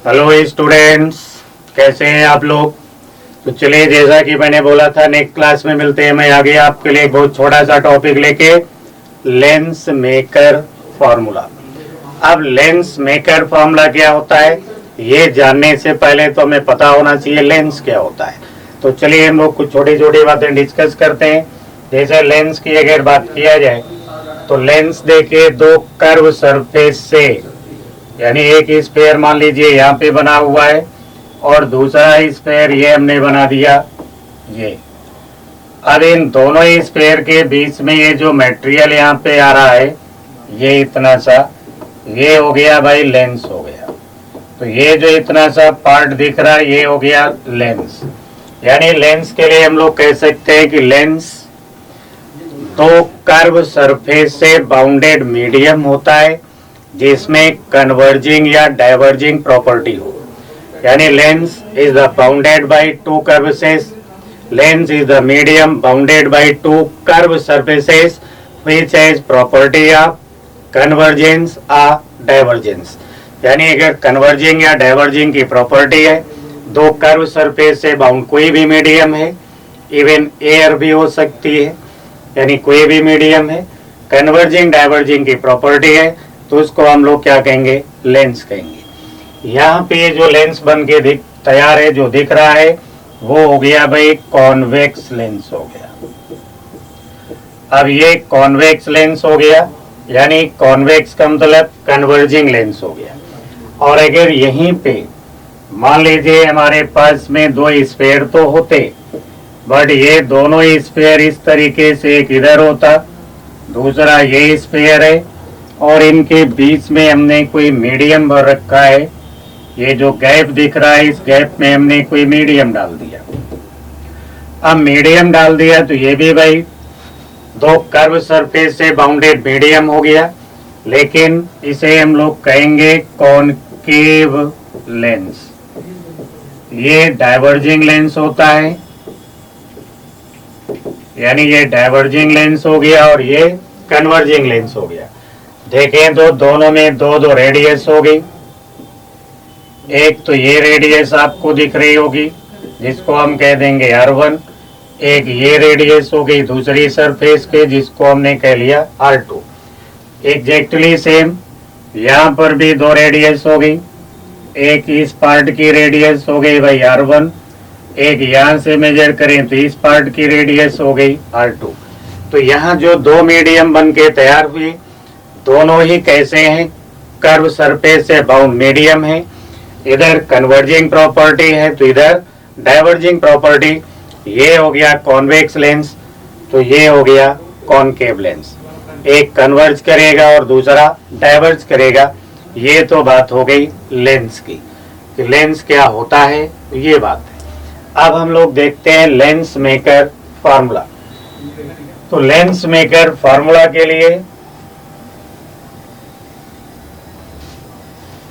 Hello students, कैसे हैं आप लोग। तो चलिए, जैसा कि मैंने बोला था नेक्स्ट क्लास में मिलते हैं। मैं आगे आपके लिए एक बहुत छोटा सा टॉपिक लेके लेंस मेकर फॉर्मूला। अब लेंस मेकर फॉर्मूला क्या होता है ये जानने से पहले तो हमें पता होना चाहिए लेंस क्या होता है। तो चलिए हम लोग कुछ छोटी छोटी बातें डिस्कस करते हैं। जैसे लेंस की अगर बात किया जाए तो लेंस देखिए दो कर्व सरफेस से, यानी एक स्फेयर मान लीजिए यहाँ पे बना हुआ है और दूसरा स्फेयर ये हमने बना दिया ये। अब इन दोनों स्फेयर के बीच में ये जो मटेरियल यहाँ पे आ रहा है ये इतना सा, ये हो गया भाई लेंस हो गया। तो ये जो इतना सा पार्ट दिख रहा है ये हो गया लेंस। यानी लेंस के लिए हम लोग कह सकते हैं कि लेंस दो कर्व सरफेस से बाउंडेड मीडियम होता है जिसमें कन्वर्जिंग या डाइवर्जिंग प्रॉपर्टी हो। यानी lens is the bounded by two curves, lens is the medium bounded by two curve surfaces which has property of convergence और डाइवर्जेंस। यानी अगर कन्वर्जिंग या डाइवर्जिंग की प्रॉपर्टी है, दो कर्व सरफेस से बाउंड कोई भी मीडियम है, इवन एयर भी हो सकती है, यानी कोई भी मीडियम है, कन्वर्जिंग डाइवर्जिंग की प्रॉपर्टी है तो उसको हम लोग क्या कहेंगे, लेंस कहेंगे। यहाँ पे जो लेंस बन के तैयार है, जो दिख रहा है वो हो गया भाई कॉन्वेक्स लेंस हो गया। अब ये कॉन्वेक्स लेंस हो गया, यानी कॉन्वेक्स का मतलब कन्वर्जिंग लेंस हो गया। और अगर यहीं पे मान लीजिए हमारे पास में दो स्फेयर तो होते, बट ये दोनों स्फेयर इस तरीके से, एक इधर होता दूसरा ये स्फेयर है और इनके बीच में हमने कोई मीडियम भर रखा है। ये जो गैप दिख रहा है इस गैप में हमने कोई मीडियम डाल दिया। अब मीडियम डाल दिया तो ये भी भाई दो कर्व सरफेस से बाउंडेड मीडियम हो गया, लेकिन इसे हम लोग कहेंगे कॉनकेव लेंस। ये डाइवर्जिंग लेंस होता है, यानी ये डाइवर्जिंग लेंस हो गया और ये कन्वर्जिंग लेंस हो गया। देखें तो दोनों में दो दो रेडियस हो गई। एक तो ये रेडियस आपको दिख रही होगी जिसको हम कह देंगे R1, एक ये रेडियस हो गई दूसरी सरफेस के जिसको हमने कह लिया R2। एग्जैक्टली सेम यहाँ पर भी दो रेडियस हो गई, एक इस पार्ट की रेडियस हो गई भाई R1, एक यहाँ से मेजर करें तो इस पार्ट की रेडियस हो गई R2। तो यहाँ जो दो मीडियम बन के तैयार हुए दोनों ही कैसे हैं, कर्व सरफेस से बाउंड मीडियम है। इधर कन्वर्जिंग प्रॉपर्टी है तो इधर डाइवर्जिंग प्रॉपर्टी। ये हो गया कॉन्वेक्स लेंस, तो ये हो गया कॉनकेव लेंस। एक कन्वर्ज करेगा और दूसरा डाइवर्ज करेगा। ये तो बात हो गई लेंस की कि लेंस क्या होता है, ये बात है। अब हम लोग देखते हैं लेंस मेकर फॉर्मूला। तो लेंस मेकर फॉर्मूला के लिए,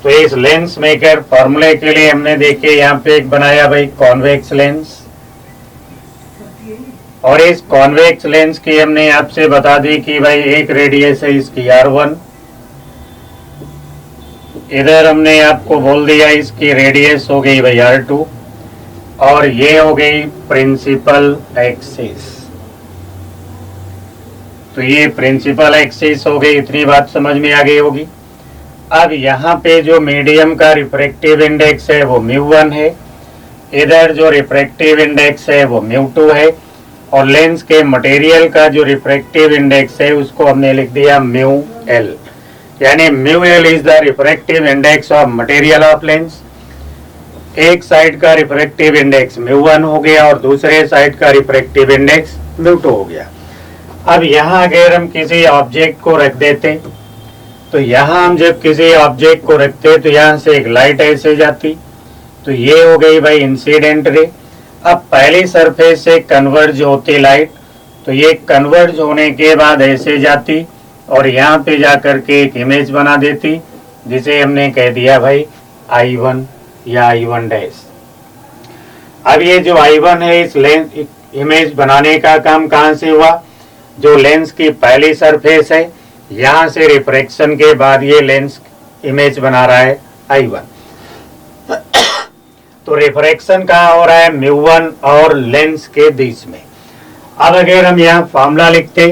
तो इस लेंस मेकर फॉर्मूले के लिए हमने देखिए यहाँ पे एक बनाया भाई कॉन्वेक्स लेंस, और इस कॉन्वेक्स लेंस की हमने आपसे बता दी कि भाई एक रेडियस है इसकी R1, इधर हमने आपको बोल दिया इसकी रेडियस हो गई भाई R2, और ये हो गई प्रिंसिपल एक्सिस। तो ये प्रिंसिपल एक्सिस हो गई, इतनी बात समझ में आ गई होगी। अब यहाँ पे जो मीडियम का रिफ्रैक्टिव इंडेक्स है वो μ1 है, इधर जो रिफ्रैक्टिव इंडेक्स है वो μ2 है, और लेंस के मटेरियल का जो रिफ्रैक्टिव इंडेक्स है उसको हमने लिख दिया μl। यानी μl is the refractive index of material of lens. एक साइड का रिफ्रैक्टिव इंडेक्स μ1 हो गया और दूसरे साइड का रिफ्रैक्टिव इंडेक्स μ2 हो गया। अब यहाँ अगर हम किसी ऑब्जेक्ट को रख देते, तो यहाँ हम जब किसी ऑब्जेक्ट को रखते तो यहाँ से एक लाइट ऐसे जाती, तो ये हो गई भाई इंसिडेंट रे। अब पहली सरफेस से कन्वर्ज होती लाइट, तो ये कन्वर्ज होने के बाद ऐसे जाती और यहाँ पे जाकर के एक इमेज बना देती जिसे हमने कह दिया भाई I1 या I1 डैश। अब ये जो I1 है इस लेंस इमेज बनाने का काम कहाँ से हुआ, जो लेंस की पहली सरफेस है यहाँ से रिफ्रैक्शन के बाद ये लेंस इमेज बना रहा है I1। तो रिफ्रैक्शन कहाँ हो रहा है, μ1 और लेंस के बीच में। अब अगर हम यहाँ फॉर्मूला लिखते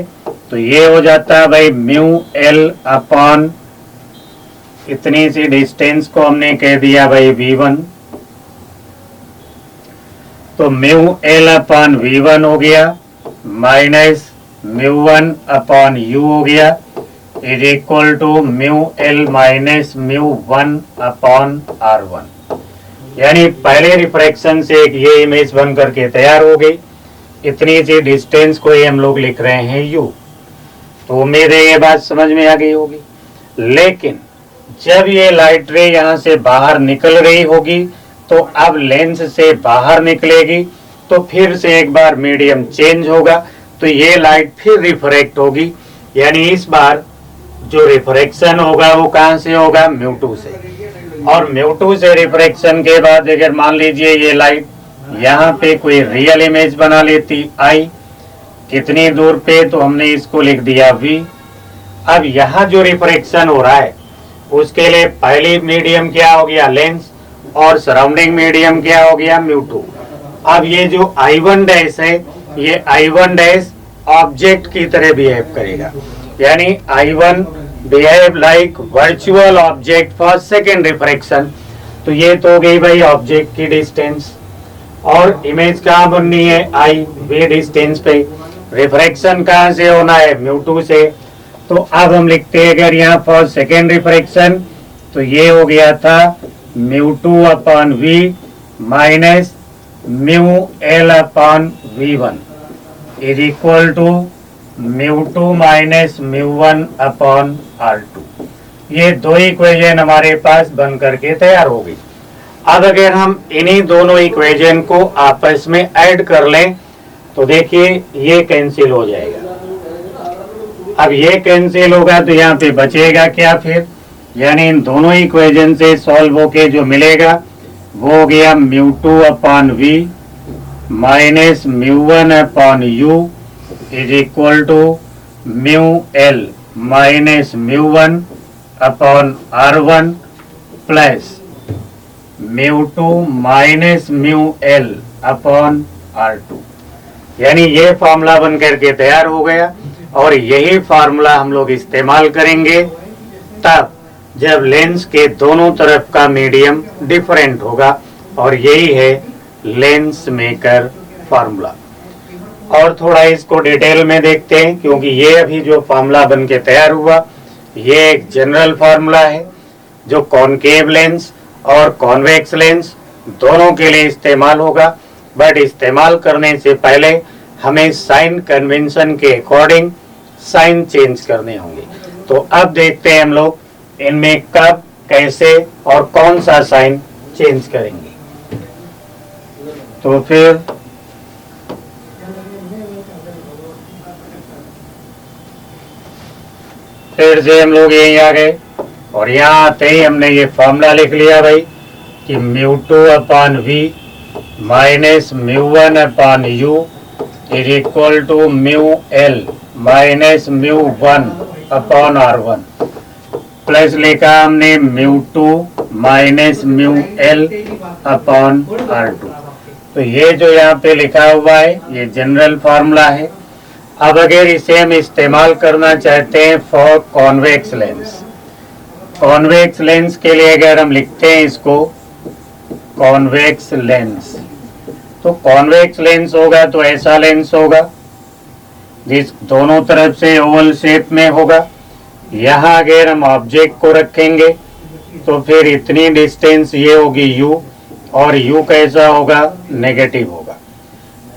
तो ये हो जाता है भाई μl अपॉन इतनी सी डिस्टेंस को हमने कह दिया भाई v1, तो μl अपॉन v1 हो गया माइनस μ1 अपॉन u हो गया is equal to μl minus μ1 upon r1। यानी पहले रिफ्रैक्शन से एक ये इमेज बन करके तैयार हो गई। इतनी सी डिस्टेंस को ये हम लोग लिख रहे हैं u। तो उम्मीद है ये बात समझ में आ गई होगी। लेकिन जब ये लाइट रे यहाँ से बाहर निकल रही होगी तो अब लेंस से बाहर निकलेगी तो फिर से एक बार मीडियम चेंज होगा, तो ये लाइट फिर रिफ्रैक्ट होगी। यानी इस बार जो रिफ्रैक्शन होगा वो कहाँ से होगा, μ2 से। और μ2 से रिफ्रैक्शन के बाद अगर मान लीजिए ये लाइट यहाँ पे कोई रियल इमेज बना लेती I, कितनी दूर पे, तो हमने इसको लिख दिया v। अब यहाँ जो रिफ्रैक्शन हो रहा है उसके लिए पहली मीडियम क्या हो गया, लेंस, और सराउंडिंग मीडियम क्या हो गया, μ2। अब ये जो I1 डैश है, ये I1 डैश ऑब्जेक्ट की तरह बिहेव करेगा। यानी I1 behave like virtual object for second refraction. तो ये तो हो गई भाई ऑब्जेक्ट की डिस्टेंस, और इमेज कहाँ बननी है, I वे डिस्टेंस पे। रिफ्रैक्शन कहाँ से होना है, μ2 से। तो अब हम लिखते हैं अगर यहाँ फॉर सेकेंड रिफ्रैक्शन, तो ये हो गया था μ2 upon v minus μl upon v1 is equal to μ2 minus μ1 upon r2। ये दो इक्वेशन हमारे पास बन करके तैयार हो गई। अब अगर हम इन्हीं दोनों इक्वेशन को आपस में ऐड कर लें तो देखिए ये कैंसिल हो जाएगा। अब ये कैंसिल होगा तो यहाँ पे बचेगा क्या फिर, यानी इन दोनों इक्वेशन से सॉल्व होके जो मिलेगा वो हो गया μ2 upon v minus μ1 upon u is equal to μl minus μ1 upon r1 plus μ2 minus μl upon r2। यानी ये फॉर्मूला बन करके तैयार हो गया, और यही फार्मूला हम लोग इस्तेमाल करेंगे तब जब लेंस के दोनों तरफ का मीडियम डिफरेंट होगा, और यही है लेंस मेकर फार्मूला। और थोड़ा इसको डिटेल में देखते हैं, क्योंकि ये अभी जो फार्मूला बन के तैयार हुआ ये एक जनरल फार्मूला है जो कॉनकेव लेंस और कॉन्वेक्स लेंस दोनों के लिए इस्तेमाल होगा। बट इस्तेमाल करने से पहले हमें साइन कन्वेंशन के अकॉर्डिंग साइन चेंज करने होंगे। तो अब देखते हैं हम लोग इनमें कब, कैसे और कौन सा साइन चेंज करेंगे। तो फिर से हम लोग यहीं आ गए, और यहाँ आते ही हमने ये फॉर्मूला लिख लिया भाई कि μ2 upon v minus μ1 upon u is equal to μl minus μ1 upon r1 plus लिखा हमने μ2 माइनस μl अपॉन r2। तो ये जो यहाँ पे लिखा हुआ है ये जनरल फार्मूला है। अब अगर इसे हम इस्तेमाल करना चाहते हैं for convex lens, convex lens के लिए अगर हम लिखते हैं इसको कॉन्वेक्स लेंस, तो कॉन्वेक्स लेंस होगा तो ऐसा लेंस होगा जिस दोनों तरफ से ओवल शेप में होगा। यहाँ अगर हम ऑब्जेक्ट को रखेंगे तो फिर इतनी डिस्टेंस ये होगी u, और u कैसा होगा, नेगेटिव होगा।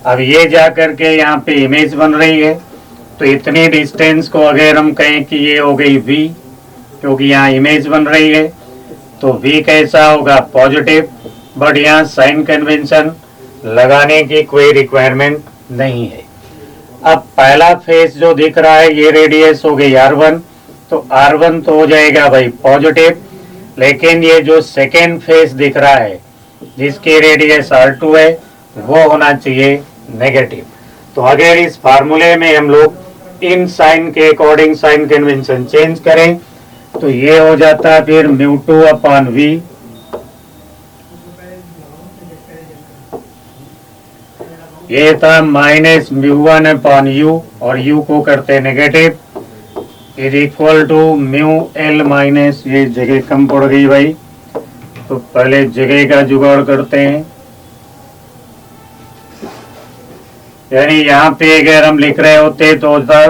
अब ये जा करके यहाँ पे इमेज बन रही है, तो इतनी डिस्टेंस को अगर हम कहें कि ये हो गई v, क्योंकि यहाँ इमेज बन रही है, तो v कैसा होगा, पॉजिटिव। बट यहाँ साइन कन्वेंशन लगाने की कोई रिक्वायरमेंट नहीं है। अब पहला फेस जो दिख रहा है ये रेडियस हो गई r1, तो r1 तो हो जाएगा भाई पॉजिटिव, लेकिन ये जो सेकेंड फेस दिख रहा है जिसकी रेडियस r2 है वो होना चाहिए नेगेटिव। तो अगर इस फार्मूले में हम लोग इन साइन के अकॉर्डिंग साइन कन्वेंशन चेंज करें तो ये हो जाता है फिर μ2 अपॉन v ये था माइनस म्यू1 अपॉन यू और यू को करते हैं negative is equal to mu L minus, ये जगह कम पड़ गई भाई, तो पहले जगह का जुगाड़ करते हैं। यानी यहाँ पे अगर हम लिख रहे होते तो होता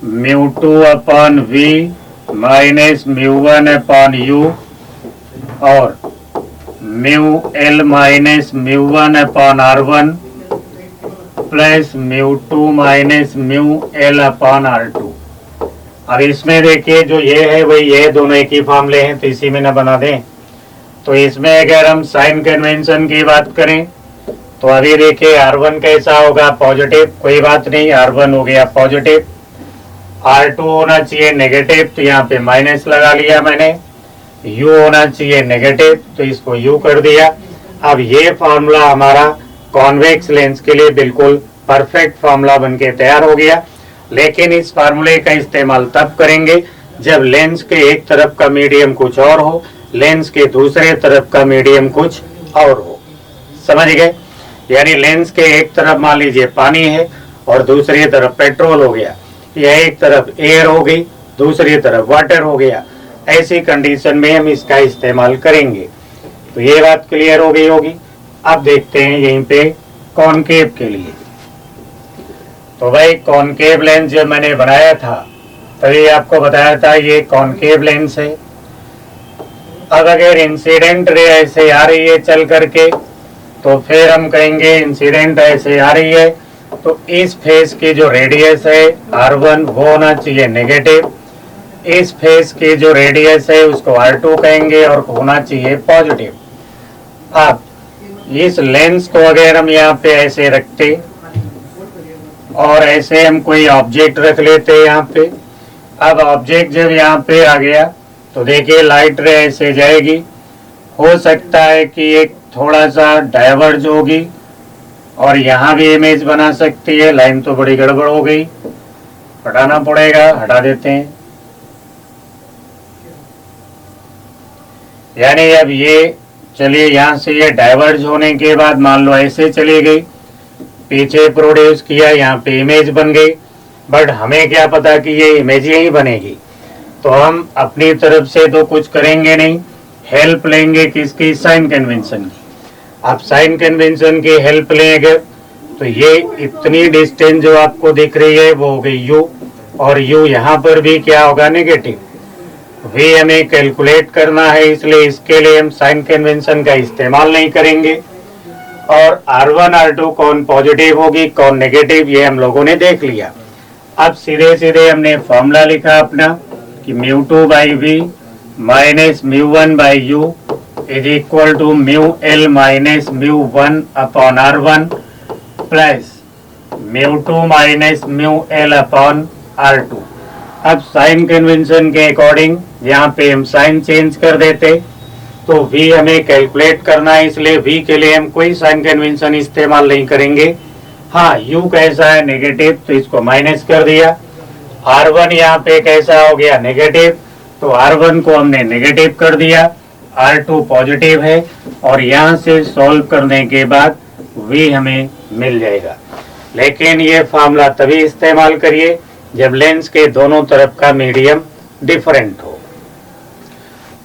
mu two upon v minus म्यू1 upon u और mu L minus म्यू1 upon R1 plus mu two minus mu L upon R2। अब इसमें देखिए जो ये है वही ये दोनों एक ही फॉर्मूले हैं, तो इसी में ना बना दें। तो इसमें अगर हम साइन कन्वेंशन की बात करें तो अभी देखिए R1 कैसा होगा, पॉजिटिव, कोई बात नहीं, R1 हो गया पॉजिटिव, R2 होना चाहिए नेगेटिव, तो यहाँ पे माइनस लगा लिया मैंने, U होना चाहिए नेगेटिव, तो इसको U कर दिया। अब ये फार्मूला हमारा कॉन्वेक्स लेंस के लिए बिल्कुल परफेक्ट फार्मूला बनके तैयार हो गया। लेकिन इस फार्मूले का इस्तेमाल तब करेंगे जब लेंस के एक तरफ का मीडियम कुछ और हो, लेंस के दूसरे तरफ का मीडियम कुछ और हो। समझ गए? यानी लेंस के एक तरफ मान लीजिए पानी है और दूसरी तरफ पेट्रोल हो गया, या एक तरफ एयर हो गई दूसरी तरफ वाटर हो गया, ऐसी कंडीशन में हम इसका इस्तेमाल करेंगे। तो ये बात क्लियर हो गई होगी। अब देखते हैं यहीं पे कॉनकेव के लिए। तो भाई कॉनकेव लेंस जब मैंने बनाया था तभी आपको बताया था ये कॉनकेव लेंस है। अब अगर इंसिडेंट रे ऐसे आ रही है चल करके तो फिर हम कहेंगे इंसिडेंट ऐसे आ रही है तो इस फेस की जो रेडियस है R1 वो होना चाहिए नेगेटिव, इस फेस की जो रेडियस है उसको R2 कहेंगे और होना चाहिए पॉजिटिव। अब इस लेंस को अगर हम यहाँ पे ऐसे रखते और ऐसे हम कोई ऑब्जेक्ट रख लेते यहाँ पे, अब ऑब्जेक्ट जब यहाँ पे आ गया तो देखिए लाइट रे ऐसे जाएगी, हो सकता है कि एक थोड़ा सा डाइवर्ज होगी और यहाँ भी इमेज बना सकती है। लाइन तो बड़ी गड़बड़ हो गई, हटाना पड़ेगा, हटा देते हैं। यानी अब ये चलिए यहाँ से ये डाइवर्ज होने के बाद मान लो ऐसे चली गई, पीछे प्रोड्यूस किया, यहाँ पे इमेज बन गई, बट हमें क्या पता कि ये इमेज यही बनेगी। तो हम अपनी तरफ से तो कुछ करेंगे नहीं, हेल्प लेंगे किसकी, साइन कन्वेंशन की। आप साइन कन्वेंशन की हेल्प लेंगे तो ये इतनी डिस्टेंस जो आपको दिख रही है वो हो गई U, और U यहाँ पर भी क्या होगा नेगेटिव। वी हमें कैलकुलेट करना है, इसलिए इसके लिए हम साइन कन्वेंशन का इस्तेमाल नहीं करेंगे। और R1 R2 कौन पॉजिटिव होगी कौन नेगेटिव ये हम लोगों ने देख लिया। अब सीधे सीधे हमने फॉर्मूला लिखा अपना कि mu two by v minus mu one by u is equal to mu L minus म्यू1 upon R1 plus mu two minus mu L upon R2। अब साइन कन्वेंशन के अकॉर्डिंग यहाँ पे हम साइन चेंज कर देते तो v हमें कैलकुलेट करना है, इसलिए v के लिए हम कोई साइन कन्वेंशन इस्तेमाल नहीं करेंगे। हाँ u कैसा है नेगेटिव तो इसको माइनस कर दिया, R1 यहाँ पे कैसा हो गया नेगेटिव तो R1 को हमने नेगेटिव कर दिया, R2 पॉजिटिव है और यहाँ से सॉल्व करने के बाद v हमें मिल जाएगा। लेकिन ये फार्मूला तभी इस्तेमाल करिए जब लेंस के दोनों तरफ का मीडियम डिफरेंट हो।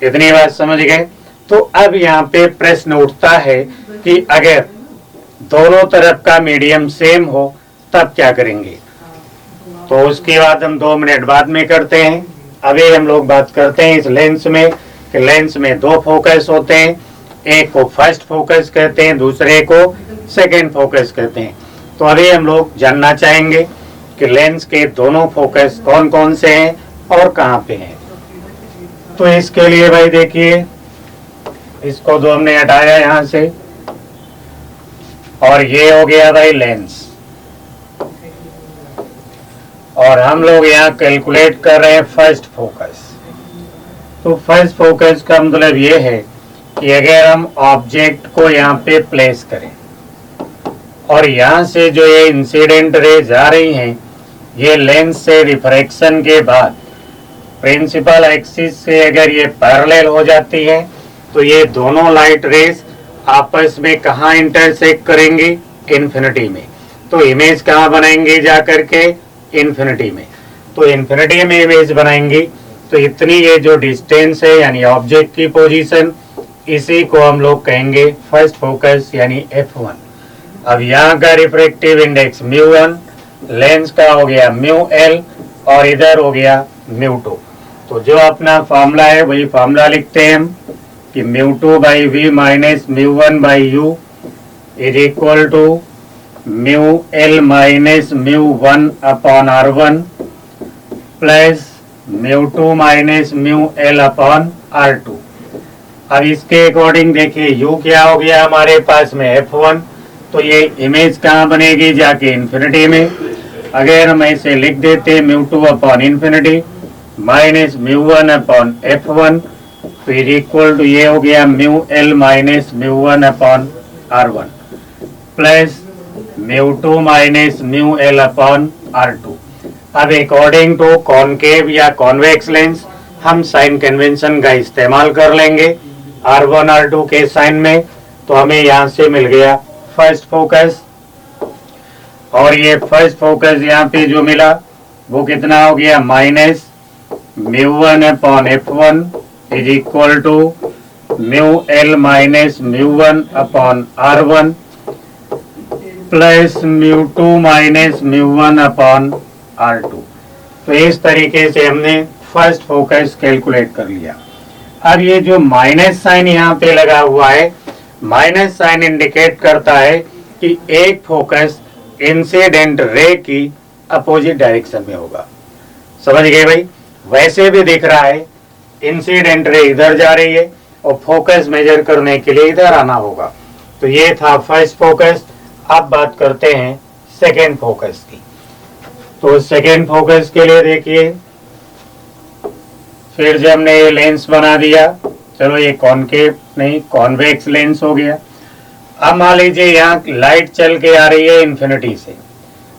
इतनी बात समझ गए? तो अब यहाँ पे प्रश्न उठता है कि अगर दोनों तरफ का मीडियम सेम हो तब क्या करेंगे। तो उसकी बात हम 2 मिनट बाद में करते हैं। अभी हम लोग बात करते हैं इस लेंस में कि लेंस में 2 फोकस होते हैं, एक को फर्स्ट फोकस कहते हैं, दूसरे को सेकेंड फोकस कहते हैं। तो अभी हम लोग जानना चाहेंगे कि लेंस के दोनों फोकस कौन कौन से हैं और कहाँ पे हैं। तो इसके लिए भाई देखिए इसको तो हमने हटाया यहाँ से और ये हो गया भाई लेंस, और हम लोग यहाँ कैलकुलेट कर रहे हैं फर्स्ट फोकस। तो फर्स्ट फोकस का मतलब ये है कि अगर हम ऑब्जेक्ट को यहाँ पे प्लेस करें और यहाँ से जो ये इंसिडेंट रेज आ रही हैं ये लेंस से रिफ्रैक्शन के बाद प्रिंसिपल एक्सिस से अगर ये पैरेलल हो जाती है तो ये दोनों लाइट रेज आपस में कहाँ इंटरसेक्ट करेंगी, इन्फिनिटी में। तो इमेज कहाँ बनाएंगे जा करके? इन्फिनिटी में। तो इन्फिनिटी में इमेज बनाएंगे तो इतनी ये जो डिस्टेंस है यानी ऑब्जेक्ट की पोजीशन, इसी को हम लोग कहेंगे फर्स्ट फोकस यानी f1। अब यहाँ का रिफ्रैक्टिव इंडेक्स μ1, लेंस का हो गया μl और इधर हो गया μ2। तो जो अपना फॉर्मूला है वही फॉर्मूला लिखते हैं हम कि μ2/v minus μ1 by u is equal to μl minus μ1 upon r1 plus μ2 minus μl upon r2। अब इसके अकॉर्डिंग देखिए u क्या हो गया हमारे पास में f1, तो ये इमेज कहाँ बनेगी जाके इन्फिनिटी में। अगर हम ऐसे लिख देते μ2 upon infinity minus μ1 upon f1 तो इज इक्वल टू ये हो गया μl minus μ1 upon r1 plus μ2 minus μl upon r2। अब अकॉर्डिंग टू कॉनकेव या कॉन्वेक्स लेंस हम साइन कन्वेंशन का इस्तेमाल कर लेंगे R1 R2 के साइन में। तो हमें यहाँ से मिल गया फर्स्ट फोकस, और ये फर्स्ट फोकस यहाँ पे जो मिला वो कितना हो गया minus μ1 upon f1 is equal to μl minus μ1 upon r1 plus μ2 minus μ1 upon r2। तो इस तरीके से हमने फर्स्ट फोकस कैलकुलेट कर लिया। अब ये जो माइनस साइन यहाँ पे लगा हुआ है, माइनस साइन इंडिकेट करता है कि एक फोकस इंसिडेंट रे की अपोजिट डायरेक्शन में होगा। समझ गए भाई? वैसे भी दिख रहा है इंसिडेंट रे इधर जा रही है और फोकस मेजर करने के लिए इधर आना होगा। तो ये था फर्स्ट फोकस। अब बात करते हैं सेकेंड फोकस की। तो सेकेंड फोकस के लिए देखिए, फिर जब हमने ये लेंस बना दिया, चलो ये कॉनकेव नहीं कॉन्वेक्स लेंस हो गया। अब मान लीजिए यहाँ लाइट चल के आ रही है इन्फिनिटी से।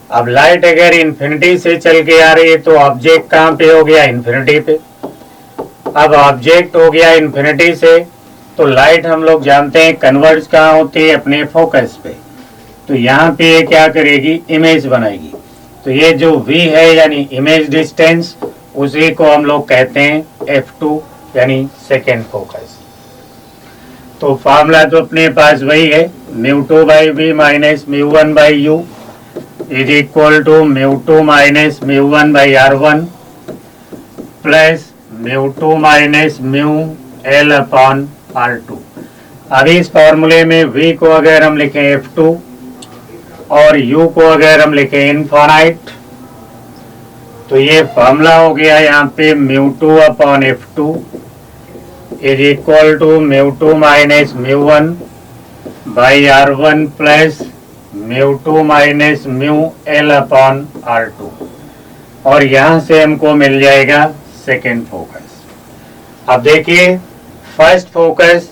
अब लाइट अगर इन्फिनिटी से चल के आ रही है तो ऑब्जेक्ट कहाँ पे हो गया? इन्फिनिटी पे। अब ऑब्जेक्ट हो गया इन्फिनिटी से, तो लाइट हम लोग जानते हैं कन्वर्ज कहाँ होती है? अपने फोकस पे। तो यहाँ पे ये क्या करेगी? इमेज बनाएगी। तो ये जो v है यानी इमेज डिस्टेंस, उसी को हम लोग कहते हैं f2 यानी सेकेंड फोकस। तो फॉर्मूला तो अपने पास वही है μ2/v minus μ1 by u is equal to μ2 minus μ1 by r1 plus μ2 minus μl upon r2। अब इस फॉर्मूले में v को अगर हम लिखें f2 और u को अगर हम लिखें इनफाइनाइट, तो ये फॉर्मूला हो गया यहाँ पे μ2 upon f2 is equal to μ2 minus μ1 by r1 plus μ2 minus μl upon r2। और यहाँ से हमको मिल जाएगा सेकेंड फोकस। अब देखिए फर्स्ट फोकस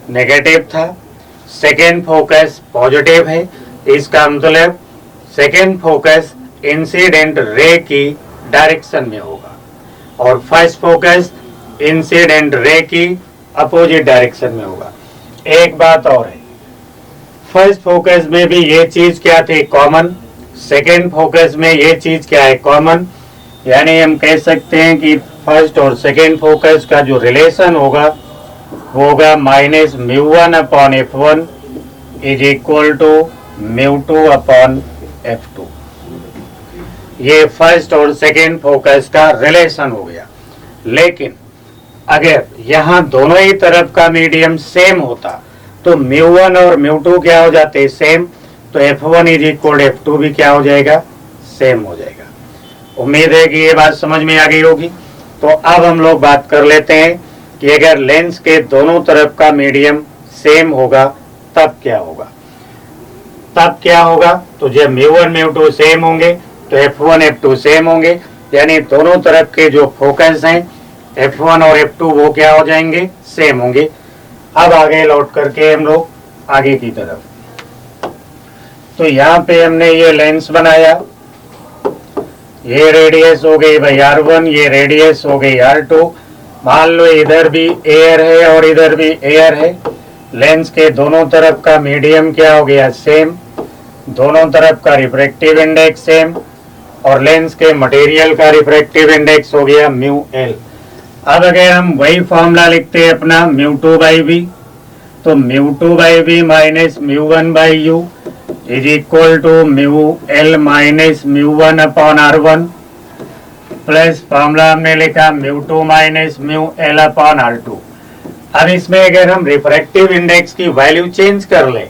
नेगेटिव था, सेकेंड फोकस पॉजिटिव है। इसका मतलब सेकेंड फोकस इंसिडेंट रे की डायरेक्शन में होगा और फर्स्ट फोकस इंसिडेंट रे की अपोजिट डायरेक्शन में होगा। एक बात और है, फर्स्ट फोकस में भी ये चीज क्या थी? कॉमन। सेकेंड फोकस में ये चीज क्या है? कॉमन। यानी हम कह सकते हैं कि फर्स्ट और सेकेंड फोकस का जो रिलेशन होगा वो होगा minus μ1 upon f1 is equal to μ2 upon f2। ये फर्स्ट और सेकेंड फोकस का रिलेशन हो गया। लेकिन अगर यहाँ दोनों ही तरफ का मीडियम सेम होता तो μ1 और μ2 क्या हो जाते? सेम। तो f1 इज इक्वल f2 भी क्या हो जाएगा? सेम हो जाएगा। उम्मीद है कि ये बात समझ में आ गई होगी। तो अब हम लोग बात कर लेते हैं कि अगर लेंस के दोनों तरफ का मीडियम सेम होगा तब क्या होगा? तब क्या होगा? तो जब μ1 μ2 सेम होंगे तो f1 f2 सेम होंगे, यानी दोनों तरफ के जो फोकस हैं f1 और f2 वो क्या हो जाएंगे? सेम होंगे। अब आगे लौट करके हम लोग आगे की तरफ, तो यहाँ पे हमने ये लेंस बनाया, ये रेडियस हो गई भाई r1, ये रेडियस हो गई r2। मान लो इधर भी एयर है और इधर भी एयर है, लेंस के दोनों तरफ का मीडियम क्या हो गया? सेम। दोनों तरफ का रिफ्रैक्टिव इंडेक्स सेम, और लेंस के मटेरियल का रिफ्रैक्टिव इंडेक्स हो गया म्यू एल। अब अगर हम वही फॉर्मूला लिखते हैं अपना म्यू टू बाई वी, तो mu two by v minus mu one by u is equal to mu L minus mu one upon R one, plus formula हमने लिखा mu two minus mu L upon R two. अब इसमें अगर हम refractive index की value change कर ले,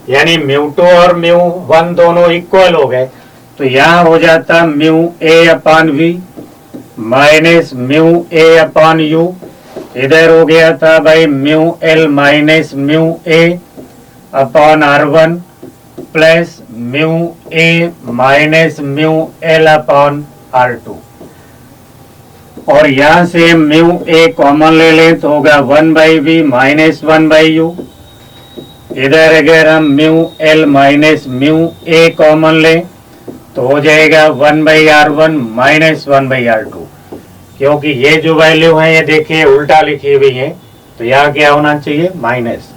यानी म्यू टू और म्यू वन दोनों इक्वल हो गए, तो यहाँ हो जाता mu A upon v minus mu A upon u, इधर हो गया था भाई mu L minus mu A upon R one plus mu A minus mu L upon R two, और यहां से म्यू ए कॉमन ले लें तो होगा one by v minus one by u, इधर अगर हम mu L minus mu A common लें तो हो जाएगा one by are one minus one by are two, क्योंकि ये जो वैल्यू है ये देखिए उल्टा लिखी हुई है, तो यहाँ क्या होना चाहिए माइनस,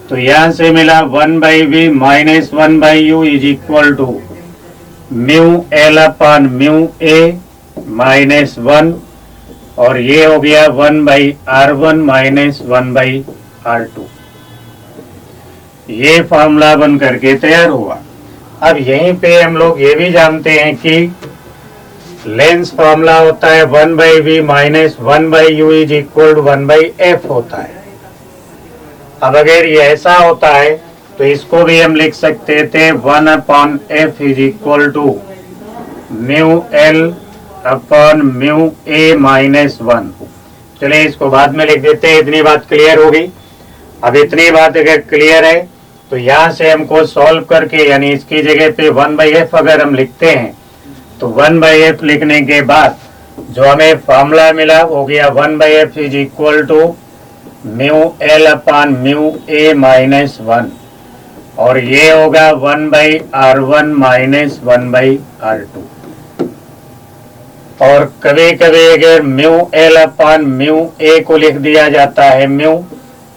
तो यहाँ से मिला one by v minus one by u is equal to mu L upon mu A minus one, और ये हो गया one by are one minus one by are two. ये फॉर्मूला बन करके तैयार हुआ। अब यहीं पे हम लोग ये भी जानते हैं कि लेंस फॉर्मूला होता है one by v minus one by u is equal to one by f होता है। अब अगर ये ऐसा होता है तो इसको भी हम लिख सकते थे one upon f is equal to mu L upon mu A minus one. चलिए इसको बाद में लिख देते हैं, इतनी बात क्लियर होगी। अब इतनी बात अगर क्लियर है तो यहाँ से हमको सॉल्व करके, यानी इसकी जगह पे वन बाई एफ अगर हम लिखते हैं तो वन बाई एफ लिखने के बाद जो हमें फॉर्मूला मिला हो गया one by f is equal to mu L upon mu A minus one, और ये होगा one by are one minus one by are two. और कभी कभी अगर mu L upon mu A को लिख दिया जाता है म्यू,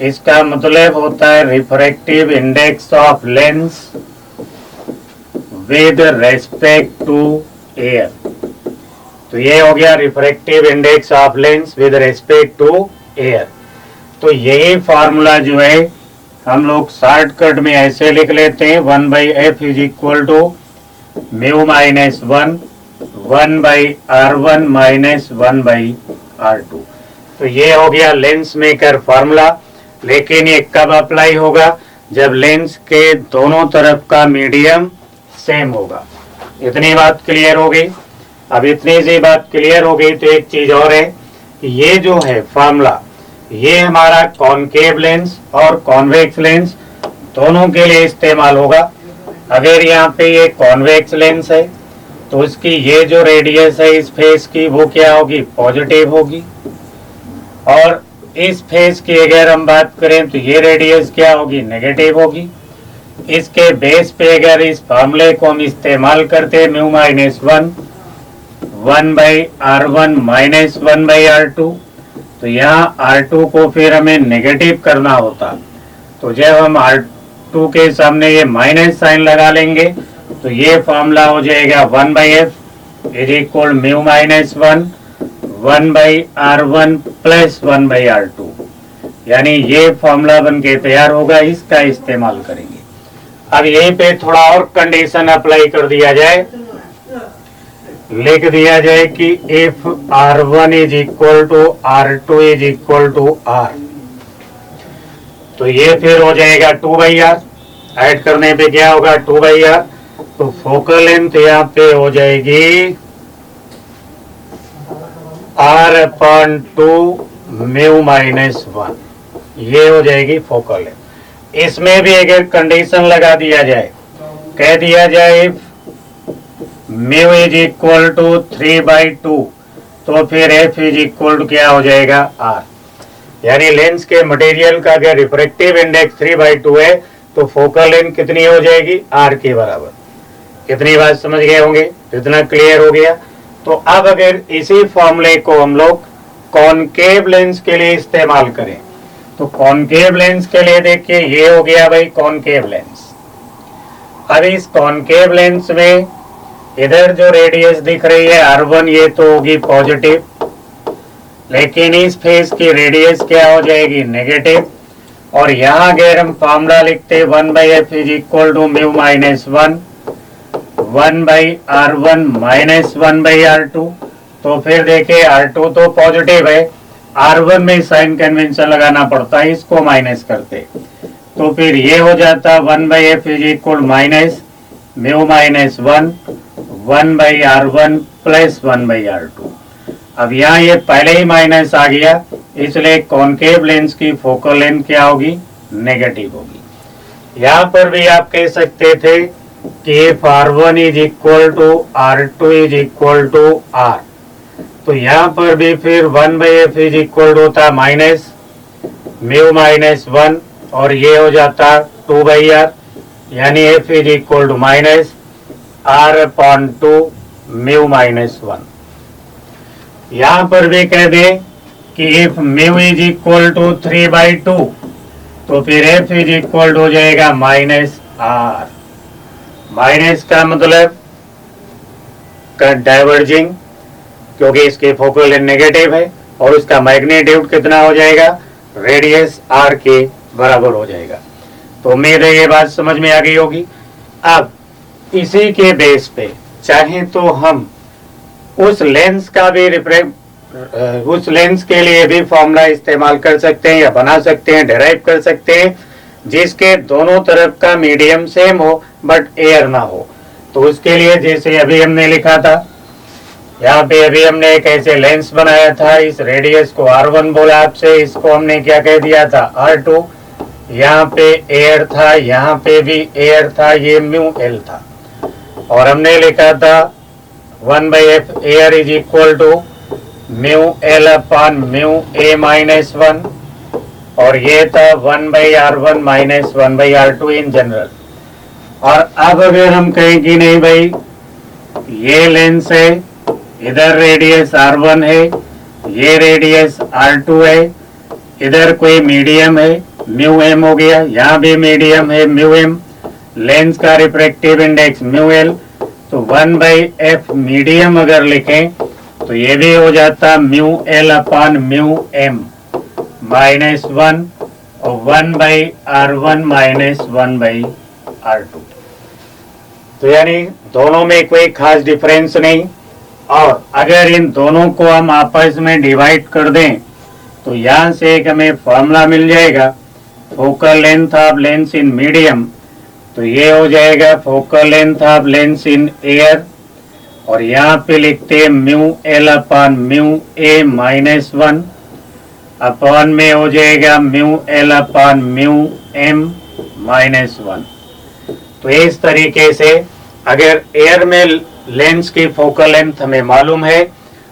इसका मतलब होता है refractive index of lens with respect to air. तो ये हो गया refractive index of lens with respect to air. तो यही फॉर्मूला जो है हम लोग शॉर्टकट में ऐसे लिख लेते हैं one by f is equal to mu minus one, one by are one minus one by are two. तो ये हो गया लेंस मेकर फॉर्मूला। लेकिन ये कब अप्लाई होगा? जब लेंस के दोनों तरफ का मीडियम सेम होगा। इतनी बात क्लियर हो गई। अब इतनी सी बात क्लियर हो गई तो एक चीज और है, ये जो है फॉर्मूला ये हमारा कॉनकेव लेंस और कॉन्वेक्स लेंस दोनों के लिए इस्तेमाल होगा। अगर यहाँ पे ये कॉन्वेक्स लेंस है तो उसकी ये जो रेडियस है इस फेस की वो क्या होगी? पॉजिटिव होगी। और इस फेस की अगर हम बात करें तो ये रेडियस क्या होगी? नेगेटिव होगी। इसके बेस पे अगर इस फॉर्मूले को हम इस्तेमाल करते हैं mu minus one, one by are one minus one by are two, तो यहाँ आर टू को फिर हमें नेगेटिव करना होता। तो जब हम आर टू के सामने ये माइनस साइन लगा लेंगे तो ये फॉर्मूला हो जाएगा one by f is equal mu minus one, one by are one plus one by are two, यानी ये फॉर्मूला बन के तैयार होगा। इसका इस्तेमाल करेंगे। अब यहीं पे थोड़ा और कंडीशन अप्लाई कर दिया जाए, लिख दिया जाए कि if r one is equal to r two is equal to r, तो ये फिर हो जाएगा टू बाई आर। ऐड करने पे क्या होगा? Two by r. तो फोकल लेंथ यहाँ पे हो जाएगी r upon two mu minus one, ये हो जाएगी फोकल लेंथ। इसमें भी अगर कंडीशन लगा दिया जाए, कह दिया जाए mu is equal to three by two, तो फिर एफ इज इक्वल टू क्या हो जाएगा? आर। यानी लेंस के मटेरियल का अगर refractive index three by to है तो फोकल लेंथ कितनी हो जाएगी? आर के बराबर। कितनी बात समझ गए होंगे? इतना क्लियर हो गया। तो अब अगर इसी फॉर्मूले को हम लोग कॉनकेव लेंस के लिए इस्तेमाल करें तो कॉनकेव लेंस के लिए देखिए ये हो गया भाई कॉनकेव लेंस। अब इस कॉनकेव लेंस में इधर जो रेडियस दिख रही है R1 ये तो होगी पॉजिटिव, लेकिन इस फेस की रेडियस क्या हो जाएगी नेगेटिव। और यहाँ अगर हम फॉर्मूला लिखते 1/f is equal to mu minus 1/r1 minus 1/r2, तो फिर देखिए R2 तो पॉजिटिव है, R1 में साइन कन्वेंशन लगाना पड़ता है, इसको माइनस करते तो फिर ये हो जाता 1/f is equal minus mu minus 1/r1 plus 1/r2। अब यहाँ ये पहले ही माइनस आ गया, इसलिए कॉनकेव लेंस की फोकल लेंथ क्या होगी नेगेटिव होगी। यहाँ पर भी आप कह सकते थे कि if R1 is equal to R2 is equal to R, तो यहाँ पर भी फिर 1/f इज इक्वल टू होता माइनस म्यू माइनस 1 और ये हो जाता 2/r, यानी f is equal to minus R/2 mu minus 1। यहाँ पर भी कह दे कि if mu is equal to 3/2, तो फिर f इज इक्वल टू हो जाएगा माइनस R। माइनस का मतलब डाइवर्जिंग, क्योंकि इसकी फोकल लेंथ नेगेटिव है और उसका मैग्नीट्यूड कितना हो जाएगा रेडियस R के बराबर हो जाएगा। तो उम्मीद है ये बात समझ में आ गई होगी। अब इसी के बेस पे चाहे तो हम उस लेंस का भी उस लेंस के लिए भी फॉर्मूला इस्तेमाल कर सकते हैं या बना सकते हैं, डिराइव कर सकते हैं, जिसके दोनों तरफ का मीडियम सेम हो बट एयर ना हो। तो उसके लिए जैसे अभी हमने लिखा था, यहाँ पे अभी हमने एक ऐसे लेंस बनाया था, इस रेडियस को R1 बोला आपसे, इसको हमने क्या कह दिया था R2, यहाँ पे एयर था, यहाँ पे भी एयर था, ये म्यू एल था, और हमने लिखा था 1/f air is equal to mu L upon mu A minus 1, और ये था 1/r1 minus 1/r2 in general. और अब अगर हम कहें कि नहीं भाई ये लेंस है, इधर रेडियस R1 है, ये रेडियस R2 है, इधर कोई मीडियम है म्यू एम हो गया, यहाँ भी मीडियम है म्यू एम, लेंस का रिफ्रैक्टिव इंडेक्स म्यू एल, तो 1/f मीडियम अगर लिखें तो ये भी हो जाता mu L upon mu m minus 1 और 1/r1 माइनस 1/r2। तो यानी दोनों में कोई खास डिफरेंस नहीं, और अगर इन दोनों को हम आपस में डिवाइड कर दें तो यहाँ से एक हमें फॉर्मूला मिल जाएगा focal length of lens in medium, तो ये हो जाएगा focal length of lens in air, और यहाँ पे लिखते हैं म्यू एल अपॉन म्यू ए माइनस 1 अपॉन में हो जाएगा mu L upon mu m minus 1। तो इस तरीके से अगर एयर में लेंस की फोकल लेंथ हमें मालूम है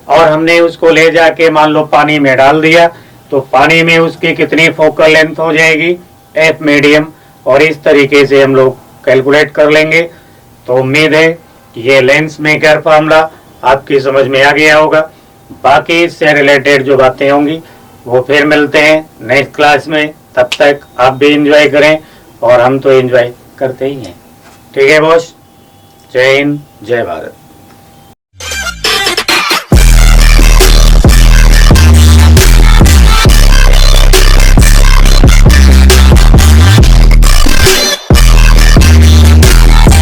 और हमने उसको ले जाके मान लो पानी में डाल दिया, तो पानी में उसकी कितनी फोकल लेंथ हो जाएगी एफ मीडियम, और इस तरीके से हम लोग कैलकुलेट कर लेंगे। तो उम्मीद है कि ये लेंस मेकर फार्मूला आपकी समझ में आ गया होगा। बाकी इससे रिलेटेड जो बातें होंगी वो फिर मिलते हैं नेक्स्ट क्लास में। तब तक आप भी एंजॉय करें और हम तो एंजॉय करते ही हैं। ठीक है बॉस, जय हिंद जय भारत।